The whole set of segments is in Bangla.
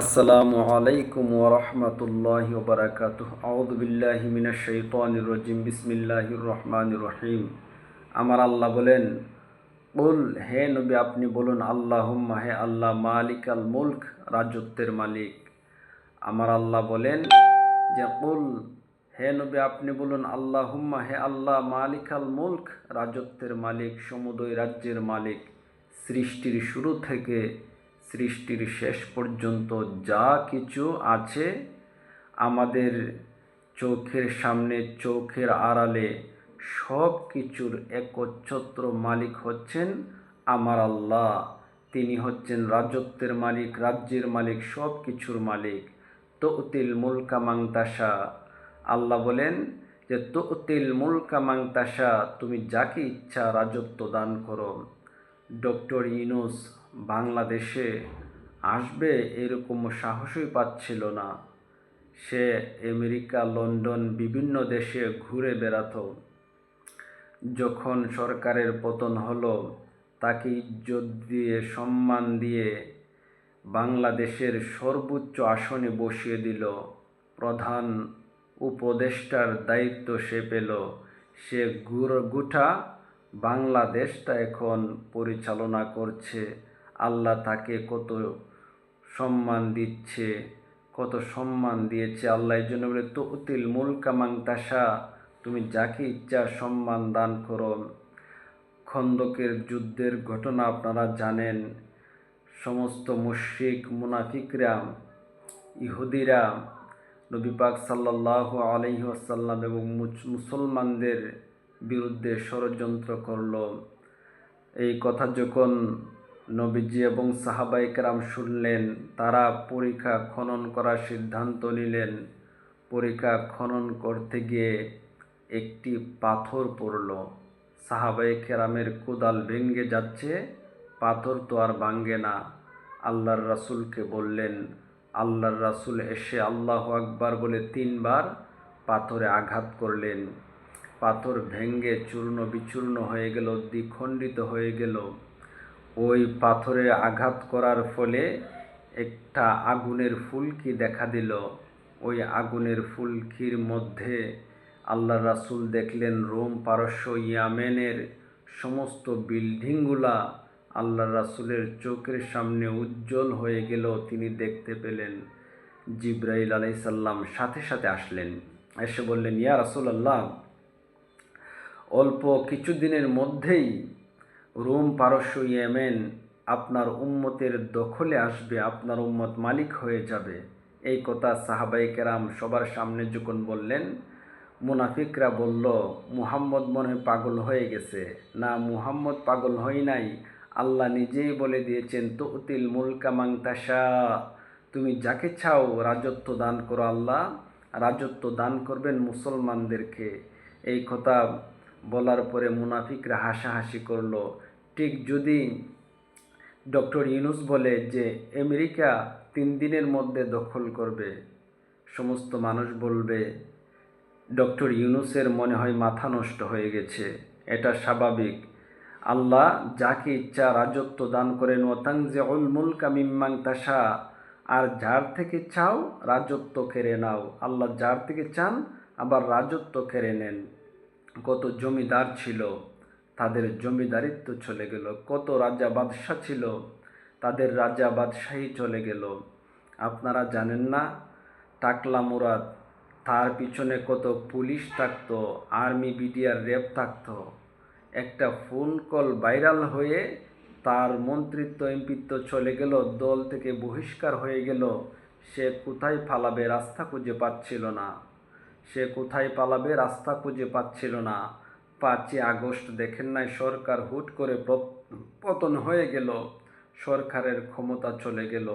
আসসালামু আলাইকুম ওয়া রাহমাতুল্লাহি ওয়া বারাকাতুহু। আউযু বিল্লাহি মিনাশ শাইতানির রাজিম। বিসমিল্লাহির রহমানির রহিম। আমার আল্লাহ বলেন, কুল, হে নবী আপনি বলুন, আল্লাহুম্মা, হে আল্লাহ, মালিকাল মুলক, রাজত্বের মালিক। আমার আল্লাহ বলেন যে কুল, হে নবী আপনি বলুন, আল্লাহুম্মা, হে আল্লাহ, মালিকাল মুলক, রাজত্বের মালিক, সমুদয় রাজ্যের মালিক। সৃষ্টির শুরু থেকে সৃষ্টির শেষ পর্যন্ত যা কিছু আছে আমাদের চোখের সামনে, চোখের আড়ালে, সব কিছুর একচ্ছত্র মালিক হচ্ছেন আমার আল্লাহ। তিনি হচ্ছেন রাজত্বের মালিক, রাজ্যের মালিক, সব কিছুর মালিক। তুতিল মুলকা মান তাশা, আল্লাহ বলেন যে তুতিল মুলকা মান তাশা, তুমি যাকে ইচ্ছা রাজত্ব দান করো। ডক্টর ইউনূস বাংলাদেশে আসবে এরকম সাহসই পাচ্ছিল না। সে আমেরিকা, লন্ডন, বিভিন্ন দেশে ঘুরে বেড়াতো। যখন সরকারের পতন হলো, তাকে ইজ্জত দিয়ে, সম্মান দিয়ে বাংলাদেশের সর্বোচ্চ আসনে বসিয়ে দিল। প্রধান উপদেষ্টার দায়িত্ব সে পেল। সে গোটা বাংলাদেশটা এখন পরিচালনা করছে। আল্লাহ তাকে কত সম্মান দিচ্ছে, কত সম্মান দিয়েছে আল্লাহ। এই জন্য বলে তুতিল মুলকা মান তাশা, তুমি যাকে ইচ্ছা সম্মান দান করো। খন্দকের যুদ্ধের ঘটনা আপনারা জানেন। সমস্ত মুশরিক মুনাফিকরা, ইহুদিরা নবী পাক সাল্লাল্লাহু আলাইহি ওয়াসাল্লাম এবং মুসলমানদের বিরুদ্ধে ষড়যন্ত্র করল। এই কথা যখন নবীজি এবং সাহাবায়ে কেরাম শুনলেন, তারা পরিখা খনন করার সিদ্ধান্ত নিলেন। পরিখা খনন করতে গিয়ে একটি পাথর পড়ল। সাহাবায়ে কেরামের কোদাল ভেঙে যাচ্ছে, পাথর তো আর ভাঙে না। আল্লাহর রাসূলকে বললেন। আল্লাহর রাসূল এসে আল্লাহু আকবার বলে 3 বার পাথরে আঘাত করলেন। পাথর ভেঙে চূর্ণ বিচূর্ণ হয়ে গেল, দ্বিখণ্ডিত হয়ে গেল। ওই পাথরে আঘাত করার ফলে একটা আগুনের ফুলকি দেখা দিল। ওই আগুনের ফুলকির মধ্যে আল্লাহর রাসূল দেখলেন রোম, পারস্য, ইয়ামেনের সমস্ত বিল্ডিংগুলা আল্লাহর রাসূলের চোখের সামনে উজ্জ্বল হয়ে গেল। তিনি দেখতে পেলেন। জিবরাইল আলাইহিস সালাম সাথে সাথে আসলেন। এসে বললেন, ইয়া রাসূলুল্লাহ, অল্প কিছুদিনের মধ্যেই রোম, পারস্য, ইয়েমেন আপনার উম্মতের দখলে আসবে, আপনার উম্মত মালিক হয়ে যাবে। এই কথা সাহাবায়ে কেরাম সবার সামনে যখন বললেন, মুনাফিকরা বলল, মুহাম্মদ মনে হয় পাগল হয়ে গেছে। না, মুহাম্মদ পাগল হয় নাই। আল্লাহ নিজেই বলে দিয়েছেন, তুতিল মুলকা মান তাশা, তুমি যাকে চাও রাজত্ব দান করো। আল্লাহ রাজত্ব দান করবেন মুসলমানদেরকে। এই কথা বলার পরে মুনাফিকরা হাসাহাসি করল। ঠিক যদি ডক্টর ইউনূস বলে যে আমেরিকা 3 দিনের মধ্যে দখল করবে, সমস্ত মানুষ বলবে ডক্টর ইউনূসের মনে হয় মাথা নষ্ট হয়ে গেছে। এটা স্বাভাবিক। আল্লাহ যাকে ইচ্ছা রাজত্ব দান করেন। ওয়াতানজিউল মুলকা মিম্মান তাশা, আর যার থেকে চাও রাজত্ব কেড়ে নাও। আল্লাহ যার থেকে চান আবার রাজত্ব কেড়ে নেন। কত জমিদার ছিল, তাদের জমিদারিত্ব চলে গেল। কত রাজা বাদশাহ ছিল, তাদের রাজা বাদশাহী চলে গেল। আপনারা জানেন না, টাকলা মুরাদ, তার পিছনে কত পুলিশ থাকতো, আর্মি, বিডিআর, র্যাব থাকতো। একটা ফোন কল ভাইরাল হয়ে তার মন্ত্রিত্ব, এমপিত্ব চলে গেল, দল থেকে বহিষ্কার হয়ে গেল। সে কোথায় পালাবে রাস্তা খুঁজে পাচ্ছিল না। সে কোথায় পালাবে রাস্তা খুঁজে পাচ্ছিল না। 5ই আগস্ট দেখেন নাই, সরকার হুট করে পতন হয়ে গেল, সরকারের ক্ষমতা চলে গেল।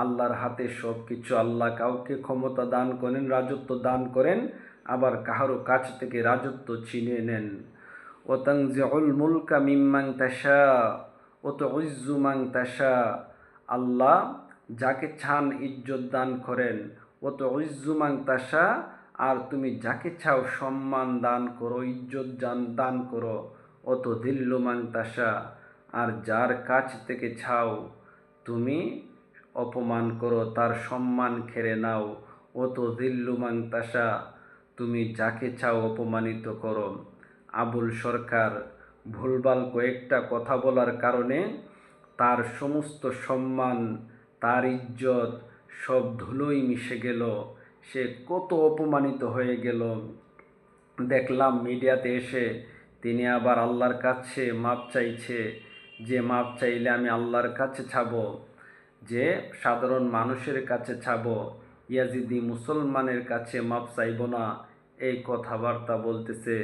আল্লাহর হাতে সব কিছু। আল্লাহ কাউকে ক্ষমতা দান করেন, রাজত্ব দান করেন, আবার কারো কাছ থেকে রাজত্ব ছিনিয়ে নেন। ওয়াতানজিউল মুলকা মিম্মান তাশা ওয়া তুইজ্জু মান তাশা, আল্লাহ যাকে চান ইজ্জত দান করেন। ওয়া তুইজ্জু মান তাশা, আর তুমি যাকে চাও সম্মান দান করো, ইজ্জত দান করো। ওয়া তুযিল্লু মান তাশা, আর যার কাছ থেকে চাও তুমি অপমান করো, তার সম্মান কেড়ে নাও। ও তো দিল্লু মান তাসা, তুমি যাকে চাও অপমানিত করো। আবুল সরকার ভুলভাল কয়েকটা কথা বলার কারণে তার সমস্ত সম্মান, তার ইজ্জত সব ধুলোয় মিশে গেল। সে কত অপমানিত হয়ে গেল। দেখলাম মিডিয়াতে এসে তিনি আবার আল্লাহর কাছে মাপ চাইছে, যে মাপ চাইলে আমি আল্লাহর কাছে চাবো, যে সাধারণ মানুষের কাছে চাবো, ইয়াজিদি মুসলমানের কাছে মাপ চাইব না, এই কথাবার্তা বলতেছে।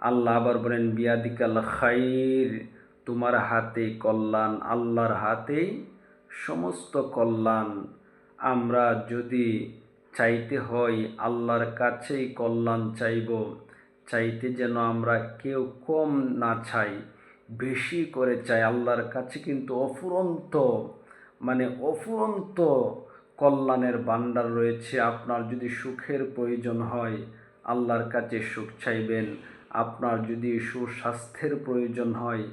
আল্লাহ আবার বলেন বিয়াদিকাল খাইর, তোমার হাতেই কল্যাণ, আল্লাহর হাতেই সমস্ত কল্যাণ। আমরা যদি চাইতে হয় আল্লাহর কাছেই কল্যাণ চাইব, চাইতে যেন আমরা কেউ কম না চাই, বেশি করে চাই। আল্লাহর কাছে কিন্তু অফুরন্ত কল্যাণের ভাণ্ডার রয়েছে। আপনার যদি সুখের প্রয়োজন হয় আল্লাহর কাছে সুখ চাইবেন, আপনার যদি সুস্বাস্থ্যের প্রয়োজন হয়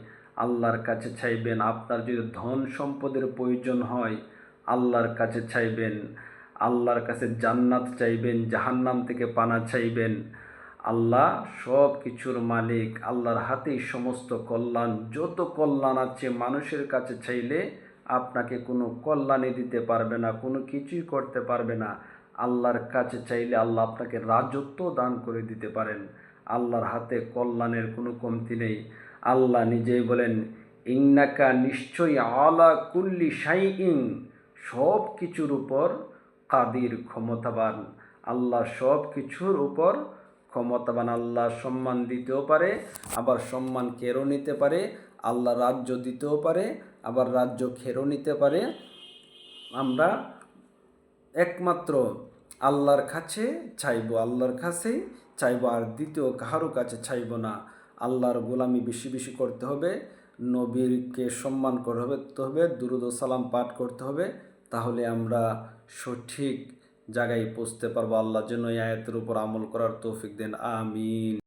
আল্লাহর কাছে চাইবেন, আপনার যদি ধন সম্পদের প্রয়োজন হয় আল্লাহর কাছে চাইবেন, আল্লাহর কাছে জান্নাত চাইবেন, জাহান্নাম থেকে পানা চাইবেন। আল্লাহ সব কিছুর মালিক, আল্লাহর হাতেই সমস্ত কল্যাণ। যত কল্যাণ আছে মানুষের কাছে চাইলে আপনাকে কোনো কল্যাণই দিতে পারবে না, কোনো কিছুই করতে পারবে না। আল্লাহর কাছে চাইলে আল্লাহ আপনাকে রাজত্ব দান করে দিতে পারেন। আল্লাহর হাতে কল্যাণের কোনো কমতি নেই। আল্লাহ নিজেই বলেন ইন্নাকা, নিশ্চয়ই, আলা কুল্লি শাইইন, সব কিছুর উপর কাদির, ক্ষমতাবান। আল্লাহ সব কিছুর উপর ক্ষমতাবান। আল্লাহ সম্মান দিতেও পারে, আবার সম্মান কেড়েও নিতে পারে। আল্লাহ রাজ্য দিতেও পারে, আবার রাজ্য খেয়েও নিতে পারে। আমরা একমাত্র আল্লাহর কাছে চাইব, আল্লাহর কাছেই চাইব, আর দ্বিতীয় কাহারও কাছে চাইব না। আল্লাহর গোলামি বেশি বেশি করতে হবে, নবীকে সম্মান করতে হবে, দুরূদ ও সালাম পাঠ করতে হবে। তাহলে আমরা সঠিক জায়গায় পৌঁছতে পারবো। আল্লাহ যেন এই আয়াতের উপর আমল করার তৌফিক দেন। আমিন।